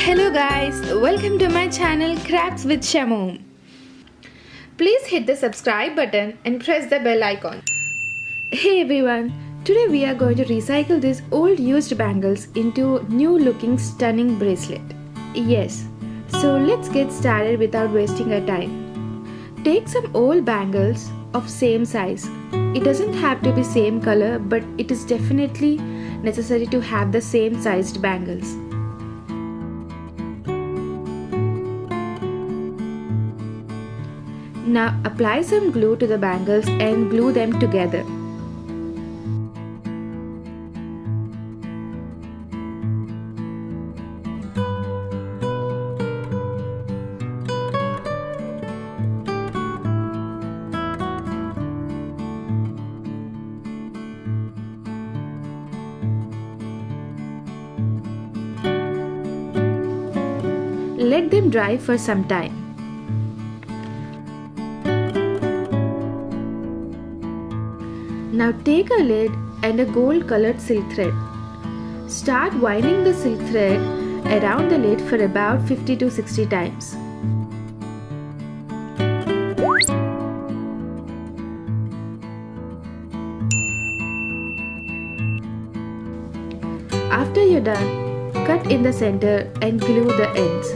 Hello guys, welcome to my channel Crafts with Shamu. Please hit the subscribe button and press the bell icon. Hey everyone, today we are going to recycle these old used bangles into new looking stunning bracelet. Yes, so let's get started without wasting our time. Take some old bangles of same size. It doesn't have to be same color, but it is definitely necessary to have the same sized bangles. Now apply some glue to the bangles and glue them together. Let them dry for some time. Now take a lid and a gold colored silk thread. Start winding the silk thread around the lid for about 50 to 60 times. After you're done, cut in the center and glue the ends.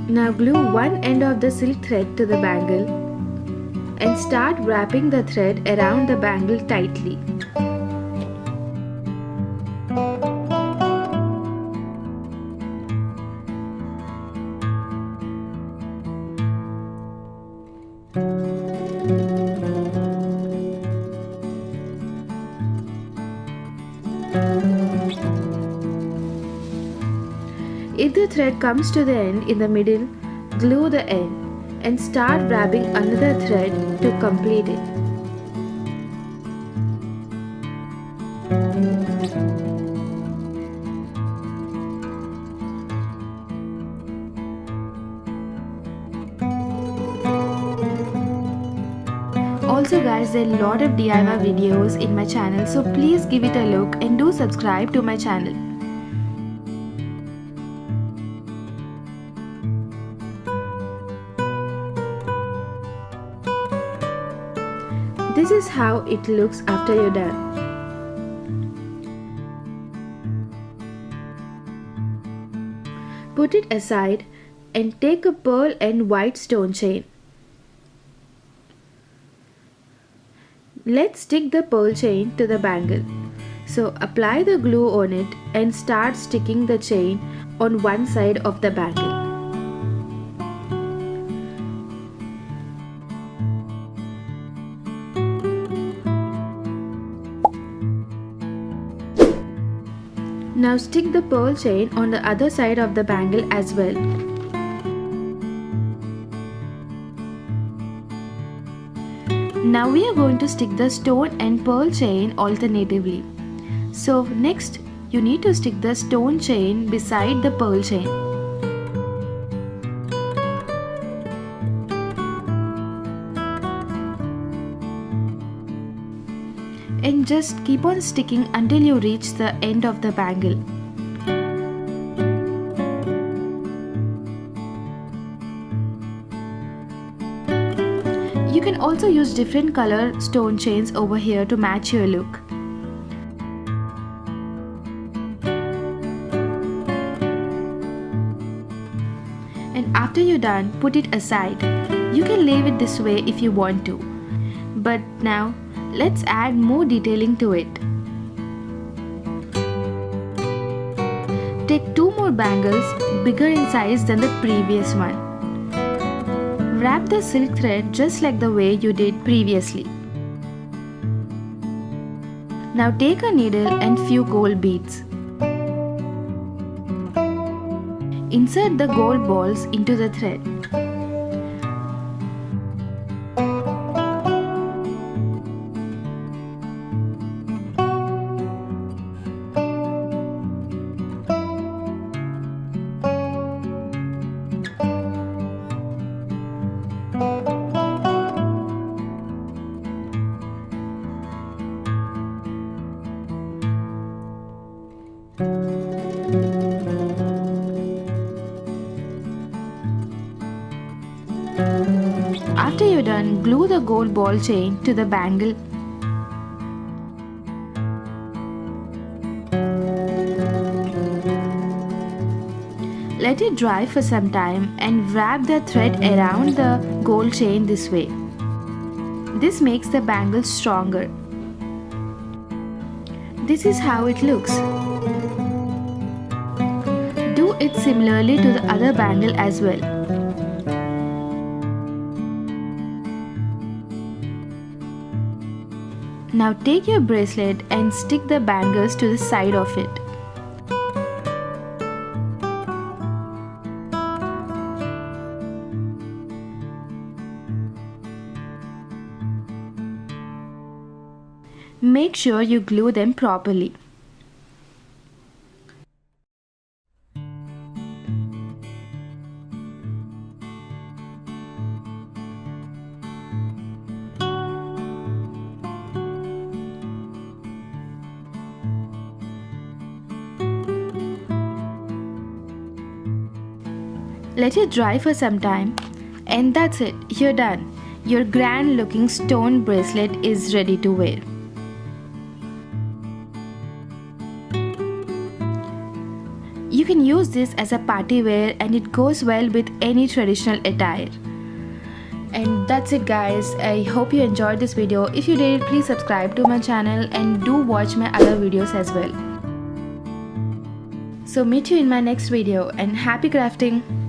Now glue one end of the silk thread to the bangle and start wrapping the thread around the bangle tightly. If the thread comes to the end in the middle, glue the end and start wrapping another thread to complete it. Also guys, there are a lot of DIY videos in my channel, so please give it a look and do subscribe to my channel. This is how it looks after you're done. Put it aside and take a pearl and white stone chain. Let's stick the pearl chain to the bangle. So apply the glue on it and start sticking the chain on one side of the bangle. Now stick the pearl chain on the other side of the bangle as well. Now we are going to stick the stone and pearl chain alternatively. So next you need to stick the stone chain beside the pearl chain. And just keep on sticking until you reach the end of the bangle. You can also use different color stone chains over here to match your look. And after you're done, put it aside. You can leave it this way if you want to. But now, let's add more detailing to it. Take two more bangles bigger in size than the previous one. Wrap the silk thread just like the way you did previously. Now take a needle and few gold beads. Insert the gold balls into the thread. done, glue the gold ball chain to the bangle. Let it dry for some time and wrap the thread around the gold chain this way. This makes the bangle stronger. This is how it looks. Do it similarly to the other bangle as well. Now take your bracelet and stick the bangles to the side of it. Make sure you glue them properly. Let it dry for some time, and that's it, you're done. Your grand looking stone bracelet is ready to wear. You can use this as a party wear and it goes well with any traditional attire. And that's it guys, I hope you enjoyed this video. If you did, please subscribe to my channel and do watch my other videos as well. So meet you in my next video and happy crafting!